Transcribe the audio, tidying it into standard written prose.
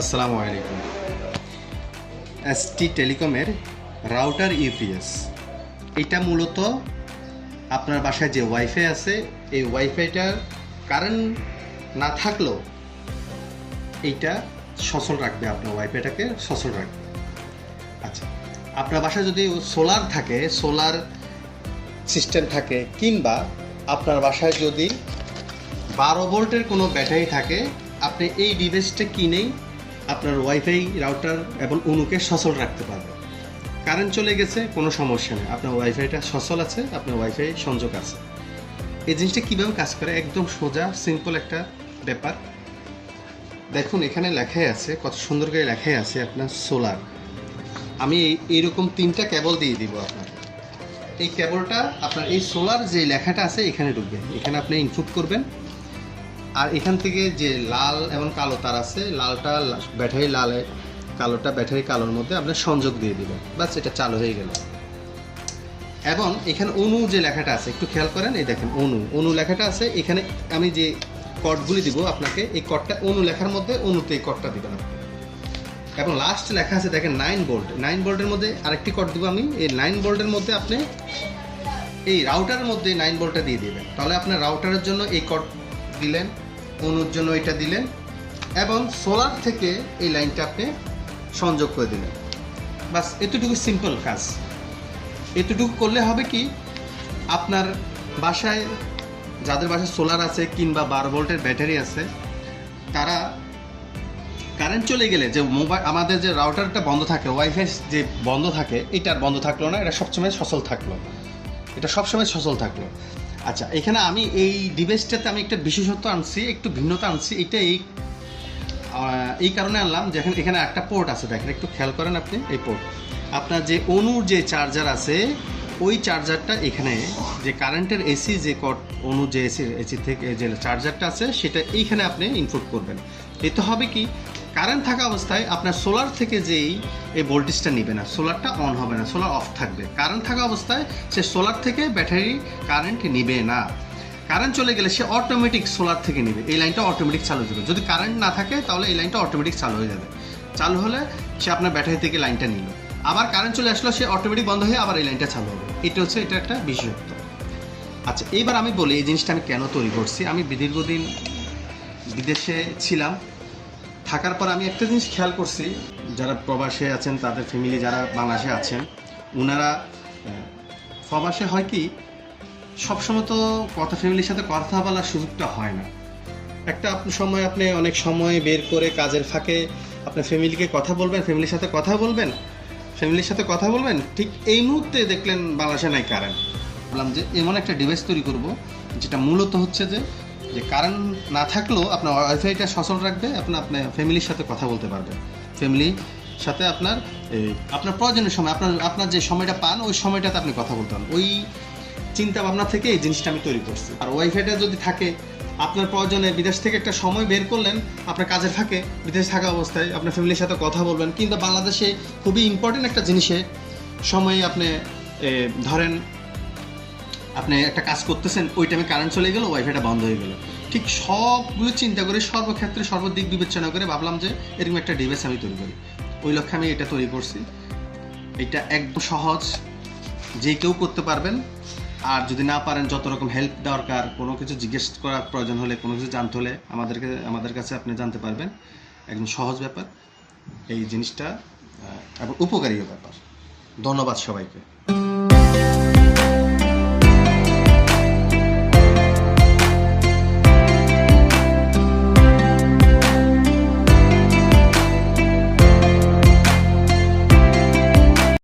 আসসালামু আলাইকুম। ST টেলিকমের router UPS, এটা মূলত আপনার বাসায় যে ওয়াইফাই আছে এই ওয়াইফাইটার কারেন্ট না থাকলেও এইটা সচল রাখবে, আপনার ওয়াইফাইটাকে সচল রাখবে। আচ্ছা, আপনার বাসায় যদি সোলার থাকে, সোলার সিস্টেম থাকে, কিংবা আপনার বাসায় যদি 12 ভোল্টের কোনো ব্যাটারি থাকে, আপনি এই ডিভাইসটা কিনেই আপনার ওয়াইফাই রাউটার এবং অনুকে সচল রাখতে পারবেন। কারেন্ট চলে গেছে, কোনো সমস্যা নেই, আপনার ওয়াইফাইটা সচল আছে, আপনার ওয়াইফাই সংযোগ আছে। এই জিনিসটা কীভাবে কাজ করে, একদম সোজা সিম্পল একটা ব্যাপার। দেখুন এখানে লেখাই আছে, কত সুন্দর করে লেখাই আছে আপনার সোলার। আমি এইরকম 3টা কেবল দিয়ে দিব আপনার। এই কেবলটা আপনার এই সোলার যে লেখাটা আছে এখানে ঢুকবে, এখানে আপনি ইনপুট করবেন। আর এখান থেকে যে লাল এবং কালো তার আছে, লালটা ব্যাটারি লালে, কালোটা ব্যাটারি কালোর মধ্যে আপনার সংযোগ দিয়ে দিবেন, বাস এটা চালু হয়ে গেল। এবং এখানে অনু যে লেখাটা আছে একটু খেয়াল করেন, এই দেখেন অনু লেখাটা আছে এখানে। আমি যে কর্ডগুলি দিব আপনাকে, এই কর্ডটা অনু লেখার মধ্যে অনুতে এই কর্ডটা দিবেন আপনি। এবং লাস্ট লেখা আছে দেখেন 9 ভোল্ট, 9 ভোল্টের মধ্যে আরেকটি কর্ড দিব আমি। এই 9 ভোল্টের মধ্যে আপনি এই রাউটারের মধ্যে 9 ভোল্টটা দিয়ে দিবেন। তাহলে আপনার রাউটারের জন্য এই কর্ড দিলেন, অনুর জন্য এটা দিলেন, এবং সোলার থেকে এই লাইনটা আপনি সংযোগ করে দিলেন। বাস এতটুকু সিম্পল কাজ। এতটুকু করলে হবে কি, আপনার বাসায় যাদের বাসায় সোলার আছে কিংবা 12 ভোল্টের ব্যাটারি আছে, তারা কারেন্ট চলে গেলে যে মোবাইল, আমাদের যে রাউটারটা বন্ধ থাকে, ওয়াইফাই যে বন্ধ থাকে, এটা আর বন্ধ থাকলো না, এটা সবসময় সচল থাকলো, এটা সবসময় সচল থাকলো। আচ্ছা, এখানে আমি এই ডিভাইসটাতে আমি একটা বিশেষত্ব আনছি, একটু ভিন্নতা আনছি। এটা এই কারণে আনলাম, যেখানে এখানে একটা পোর্ট আছে, দেখেন একটু খেয়াল করেন আপনি। এই পোর্ট আপনার যে অনুর যে চার্জার আছে, ওই চার্জারটা এখানে যে কারেন্টের এসি যে অনু যে এসি থেকে যে চার্জারটা আছে সেটা এইখানে আপনি ইনপুট করবেন। এতে হবে কি, কারেন্ট থাকা অবস্থায় আপনার সোলার থেকে যেই এই ভোল্টেজটা নিবে না, সোলারটা অন হবে না, সোলার অফ থাকবে। কারেন্ট থাকা অবস্থায় সে সোলার থেকে ব্যাটারি কারেন্ট নিবে না। কারেন্ট চলে গেলে সে অটোমেটিক সোলার থেকে নিবে, এই লাইনটা অটোমেটিক চালু হয়ে যাবে। যদি কারেন্ট না থাকে তাহলে এই লাইনটা অটোমেটিক চালু হয়ে যাবে। চালু হলে সে আপনার ব্যাটারি থেকে লাইনটা নিল, আবার কারেন্ট চলে আসলো, সে অটোমেটিক বন্ধ হয়ে আবার এই লাইনটা চালু হবে। এটা একটা বিশেষত্ব। আচ্ছা, এইবার আমি বলি এই জিনিসটা আমি কেন তৈরি করছি। আমি দীর্ঘদিন বিদেশে ছিলাম, থাকার পর আমি একটা জিনিস খেয়াল করছি, যারা প্রবাসে আছেন তাদের ফ্যামিলি যারা বাংলাদেশে আছেন, ওনারা প্রবাসে হয় কি, সবসময় তো ফ্যামিলির সাথে কথা বলার সুযোগটা হয় না। একটা সময় আপনি অনেক সময় বের করে কাজের ফাঁকে আপনার ফ্যামিলিকে কথা বলবেন, ফ্যামিলির সাথে কথা বলবেন, ঠিক এই মুহূর্তে দেখলেন বাংলাদেশে নাই কারেন্ট। বললাম যে এমন একটা ডিভাইস তৈরি করব যেটা মূলত হচ্ছে যে কারেন্ট না থাকলেও আপনার ওয়াইফাইটা সচল রাখবে, আপনার ফ্যামিলির সাথে কথা বলতে পারবেন। ফ্যামিলির সাথে আপনার প্রয়োজনের সময় আপনার যে সময়টা পান, ওই সময়টাতে আপনি কথা বলতে পারেন। ওই চিন্তা ভাবনা থেকে এই জিনিসটা আমি তৈরি করছি। আর ওয়াইফাইটা যদি থাকে, আপনার প্রয়োজনে বিদেশ থেকে একটা সময় বের করলেন, আপনার কাজের ফাঁকে বিদেশে থাকা অবস্থায় আপনার ফ্যামিলির সাথে কথা বলবেন, কিংবা বাংলাদেশে খুবই ইম্পর্টেন্ট একটা জিনিসে সময়ে আপনি ধরেন আপনি একটা কাজ করতেছেন, ওই টাইমে কারেন্ট চলে গেল, ওয়াইফাইটা বন্ধ হয়ে গেল। ঠিক সবগুলো চিন্তা করে সর্বক্ষেত্রে সর্বদিক বিবেচনা করে ভাবলাম যে এরকম একটা ডিভাইস আমি তৈরি করি। ওই লক্ষ্যে আমি এটা তৈরি করছি। এটা একদম সহজ, যে কেউ করতে পারবেন। আর যদি না পারেন, যত রকম হেল্প দরকার, কোনো কিছু জিজ্ঞেস করার প্রয়োজন হলে, কোনো কিছু জানতে হলে আমাদের কাছে আপনি জানতে পারবেন। একদম সহজ ব্যাপার এই জিনিসটা, এবং উপকারী ব্যাপার। ধন্যবাদ সবাইকে।